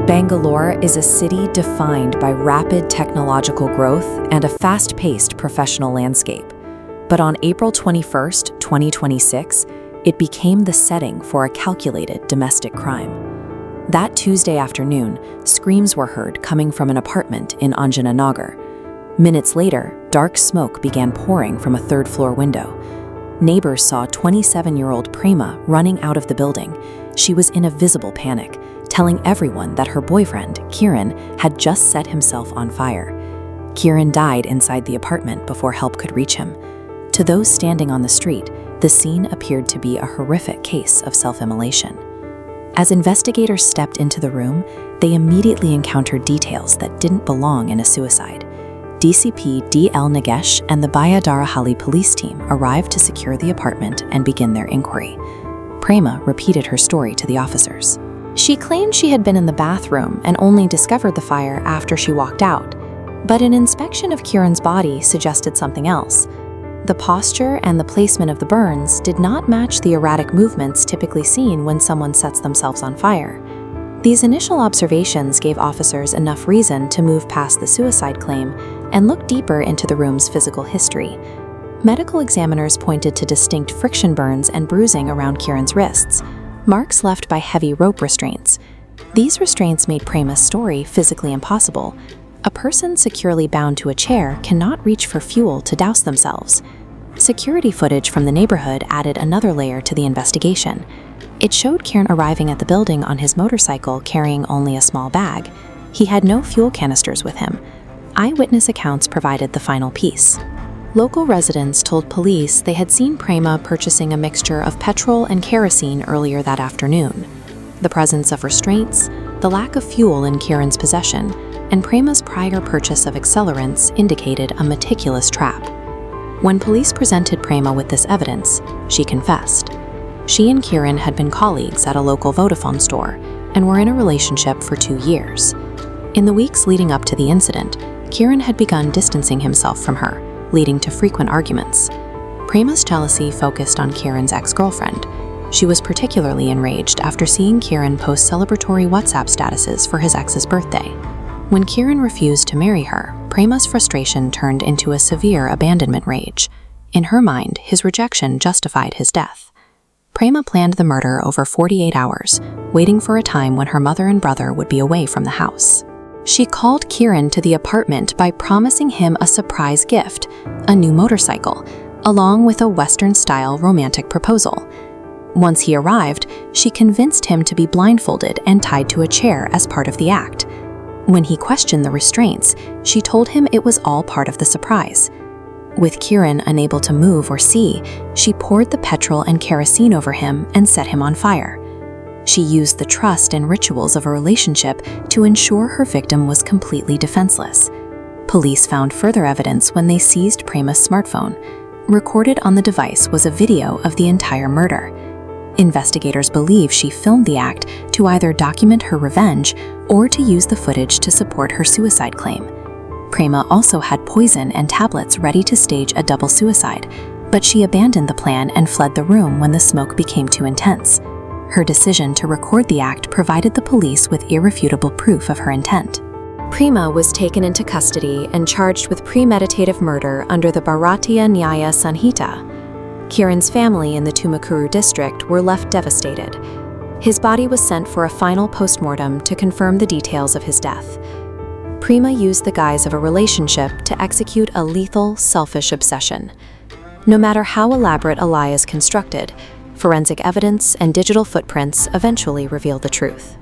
Bangalore is a city defined by rapid technological growth and a fast-paced professional landscape. But on April 21, 2026, it became the setting for a calculated domestic crime. That Tuesday afternoon, screams were heard coming from an apartment in Anjananagar. Minutes later, dark smoke began pouring from a third-floor window. Neighbors saw 27-year-old Prema running out of the building. She was in a visible panic, telling everyone that her boyfriend, Kiran, had just set himself on fire. Kiran died inside the apartment before help could reach him. To those standing on the street, the scene appeared to be a horrific case of self-immolation. As investigators stepped into the room, they immediately encountered details that didn't belong in a suicide. DCP D.L. Nagesh and the Bayadarahalli police team arrived to secure the apartment and begin their inquiry. Prema repeated her story to the officers. She claimed she had been in the bathroom and only discovered the fire after she walked out, but an inspection of Kiran's body suggested something else. The posture and the placement of the burns did not match the erratic movements typically seen when someone sets themselves on fire. These initial observations gave officers enough reason to move past the suicide claim and look deeper into the room's physical history. Medical examiners pointed to distinct friction burns and bruising around Kiran's wrists, marks left by heavy rope restraints. These restraints made Prema's story physically impossible. A person securely bound to a chair cannot reach for fuel to douse themselves. Security footage from the neighborhood added another layer to the investigation. It showed Kiran arriving at the building on his motorcycle carrying only a small bag. He had no fuel canisters with him. Eyewitness accounts provided the final piece. Local residents told police they had seen Prema purchasing a mixture of petrol and kerosene earlier that afternoon. The presence of restraints, the lack of fuel in Kiran's possession, and Prema's prior purchase of accelerants indicated a meticulous trap. When police presented Prema with this evidence, she confessed. She and Kiran had been colleagues at a local Vodafone store and were in a relationship for 2 years. In the weeks leading up to the incident, Kiran had begun distancing himself from her, leading to frequent arguments. Prema's jealousy focused on Kiran's ex-girlfriend. She was particularly enraged after seeing Kiran post celebratory WhatsApp statuses for his ex's birthday. When Kiran refused to marry her, Prema's frustration turned into a severe abandonment rage. In her mind, his rejection justified his death. Prema planned the murder over 48 hours, waiting for a time when her mother and brother would be away from the house. She called Kiran to the apartment by promising him a surprise gift, a new motorcycle, along with a Western-style romantic proposal. Once he arrived, she convinced him to be blindfolded and tied to a chair as part of the act. When he questioned the restraints, she told him it was all part of the surprise. With Kiran unable to move or see, she poured the petrol and kerosene over him and set him on fire. She used the trust and rituals of a relationship to ensure her victim was completely defenseless. Police found further evidence when they seized Prema's smartphone. Recorded on the device was a video of the entire murder. Investigators believe she filmed the act to either document her revenge or to use the footage to support her suicide claim. Prema also had poison and tablets ready to stage a double suicide, but she abandoned the plan and fled the room when the smoke became too intense. Her decision to record the act provided the police with irrefutable proof of her intent. Prema was taken into custody and charged with premeditated murder under the Bharatiya Nyaya Sanhita. Kiran's family in the Tumakuru district were left devastated. His body was sent for a final postmortem to confirm the details of his death. Prema used the guise of a relationship to execute a lethal, selfish obsession. No matter how elaborate a lie is constructed, forensic evidence and digital footprints eventually reveal the truth.